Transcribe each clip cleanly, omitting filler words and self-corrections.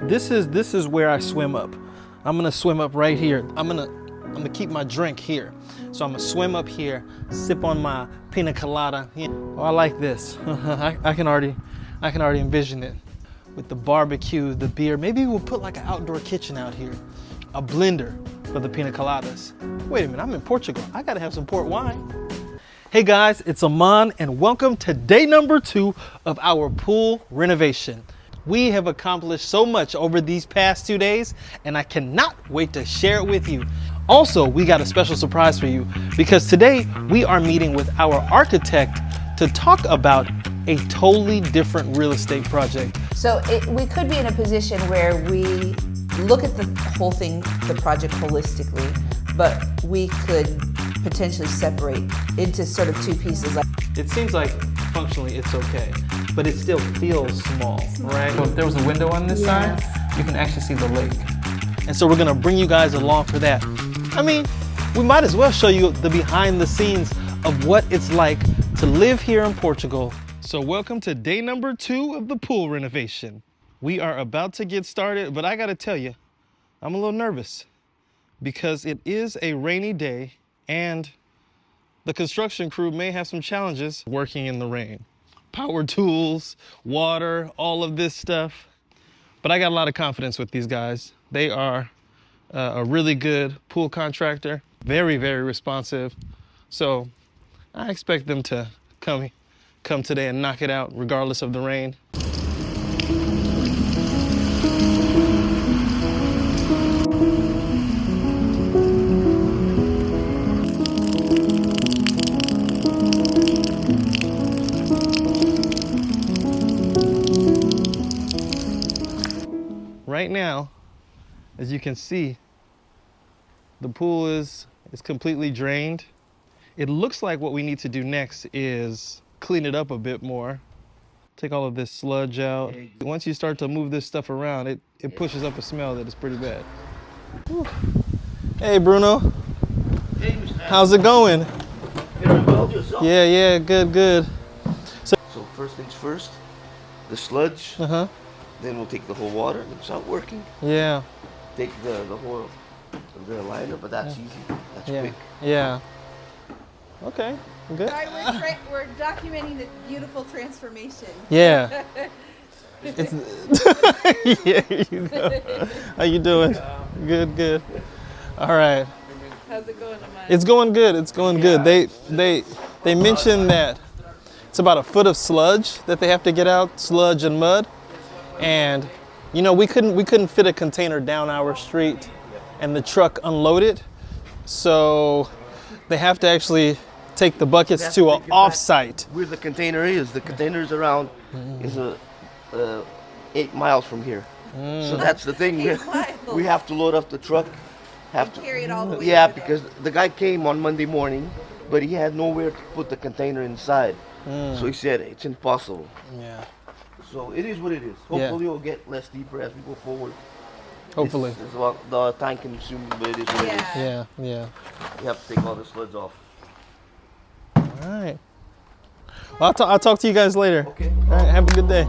This is where I swim up. I'm gonna swim up right here. I'm gonna keep my drink here. So I'm gonna swim up here, sip on my pina colada. Oh, I like this. I can already envision it with the barbecue, the beer. Maybe we'll put like an outdoor kitchen out here, a blender for the pina coladas. Wait a minute, I'm in Portugal. I gotta have some port wine. Hey guys, it's Aman and welcome to day number 2 of our pool renovation. We have accomplished so much over these past 2 days and I cannot wait to share it with you. Also, we got a special surprise for you because today we are meeting with our architect to talk about a totally different real estate project. So we could be in a position where we look at the whole thing, the project holistically, but we could potentially separate into sort of 2 pieces. It seems like functionally it's okay, but it still feels small, right? So if there was a window on this side, you can actually see the lake. And so we're gonna bring you guys along for that. I mean, we might as well show you the behind the scenes of what it's like to live here in Portugal. So welcome to day number 2 of the pool renovation. We are about to get started, but I gotta tell you, I'm a little nervous because it is a rainy day and the construction crew may have some challenges working in the rain. Power tools, water, all of this stuff. But I got a lot of confidence with these guys. They are a really good pool contractor, very, very responsive. So I expect them to come today and knock it out regardless of the rain. Right now, as you can see, the pool is completely drained. It looks like what we need to do next is clean it up a bit more. Take all of this sludge out. Once you start to move this stuff around, it pushes up a smell that is pretty bad. Whew. Hey, Bruno. Hey, Mr. How's it going? Very well, yourself? Yeah, good. So first things first, the sludge. Then we'll take the whole water and start working. Yeah. Take the whole liner, but that's easy. That's quick. Yeah. Okay, good. All right, we're documenting the beautiful transformation. Yeah. It's, yeah, you go. How you doing? Good. All right. How's it going, Amanda? It's going good. They mentioned that it's about a foot of sludge that they have to get out, sludge and mud. And you know, we couldn't fit a container down our street and the truck unloaded. So they have to actually take the buckets to an off-site. Where the container is. The container is around, is 8 miles from here. So that's the thing. We have to load up the truck. Carry it all the way. Yeah, because the guy came on Monday morning, but he had nowhere to put the container inside. So he said it's impossible. Yeah. So it is what it is. Hopefully it'll get less deeper as we go forward. Hopefully. It's about the time consuming, but it is what it is. Yeah. You have to take all the sludge off. All right. Well, I'll talk to you guys later. Okay. All right, have a good day.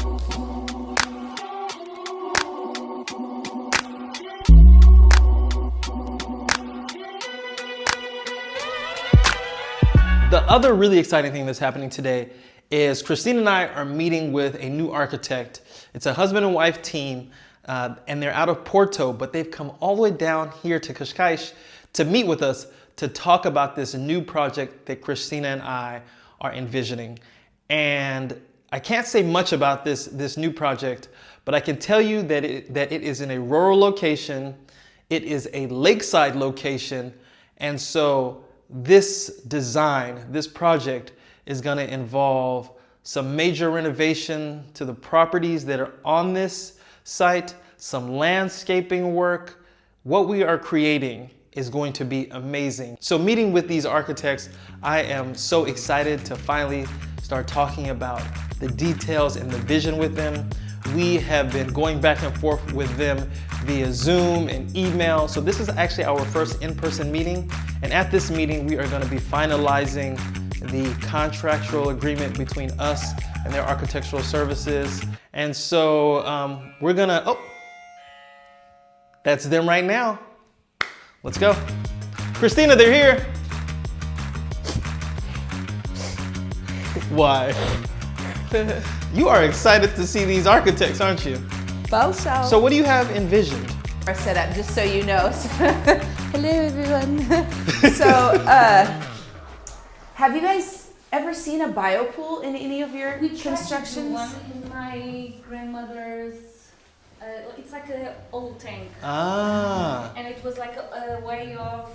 The other really exciting thing that's happening today is Christine and I are meeting with a new architect. It's a husband and wife team, and they're out of Porto, but they've come all the way down here to Cascais to meet with us to talk about this new project that Christina and I are envisioning. And I can't say much about this new project, but I can tell you that it is in a rural location. It is a lakeside location. And so this design, this project is going to involve some major renovation to the properties that are on this site, some landscaping work. What we are creating is going to be amazing. So meeting with these architects, I am so excited to finally start talking about the details and the vision with them. We have been going back and forth with them via Zoom and email. So this is actually our first in-person meeting. And at this meeting, we are going to be finalizing the contractual agreement between us and their architectural services. And so we're gonna, That's them right now. Let's go. Christina, they're here. Why? You are excited to see these architects, aren't you? Boso. So what do you have envisioned? Our setup, just so you know. Hello, everyone. So, have you guys ever seen a biopool in any of your constructions? One in my grandmother's. It's like an old tank, Ah. and it was like a way of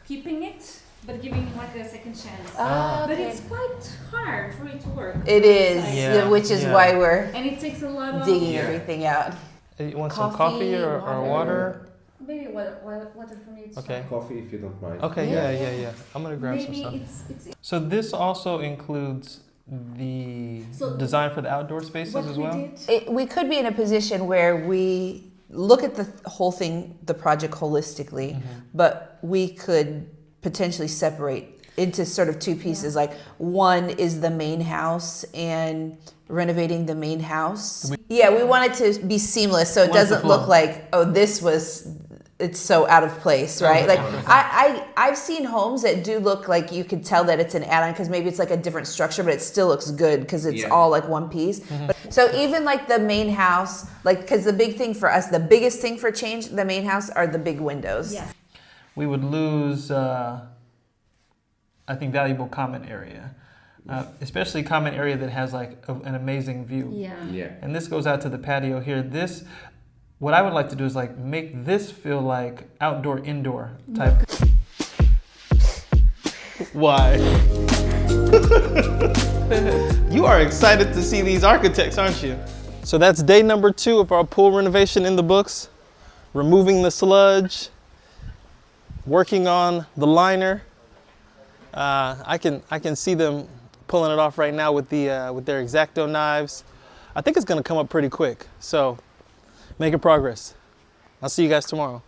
keeping it, but giving like a second chance. Ah, But okay. it's quite hard for it to work. It is, Yeah, which is yeah. why we're And it takes a lot of digging everything out. You want some Coffee, coffee or water? maybe water for me. It's Okay. Coffee if you don't mind. Okay, yeah. I'm gonna grab some Maybe stuff. it's So this also includes the So- design for the outdoor spaces what as we well? did. We could be in a position where we look at the whole thing, the project holistically, but we could potentially separate into sort of two pieces. Like one is the main house and renovating the main house. Yeah, we want it to be seamless so it Want it to doesn't look flow. like, oh, it's so out of place, right? Like I've seen homes that do look like you could tell that it's an add-on because maybe it's like a different structure, but it still looks good because it's all like one piece. So even like the main house, like because the big thing for us, the biggest thing for change, the main house are the big windows. Yeah. We would lose, I think, valuable common area, especially common area that has like an amazing view. Yeah. Yeah. And this goes out to the patio here. This, what I would like to do is like make this feel like outdoor, indoor type. Why? You are excited to see these architects, aren't you? So that's day number 2 of our pool renovation in the books. Removing the sludge, working on the liner. I can see them pulling it off right now with their X-Acto knives. I think it's gonna come up pretty quick. So making progress. I'll see you guys tomorrow.